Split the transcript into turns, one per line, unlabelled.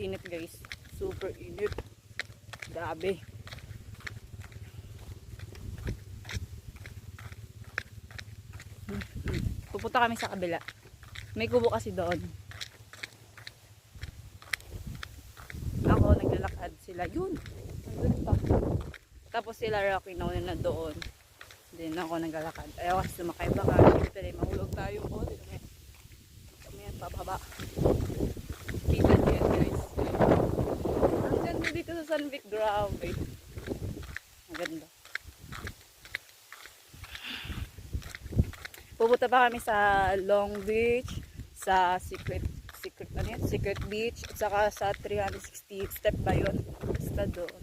init guys. Super init. Grabe. Pupunta kami sa kabila. May kubo kasi doon. Ako naglalakad sila. Yun. Nandun pa. Tapos sila Rocky na doon. Then ako naglalakad. Ayaw kasi sumakay baka. Siyempre mahulog tayo po. Kami yan pababa. Kita niyo yan guys. Ang ganda dito sa Sunbeat. Grabe. Ang ganda. Pupunta pa kami sa Long Beach, sa Secret Beach, at saka sa 360 step ba yun? Basta doon.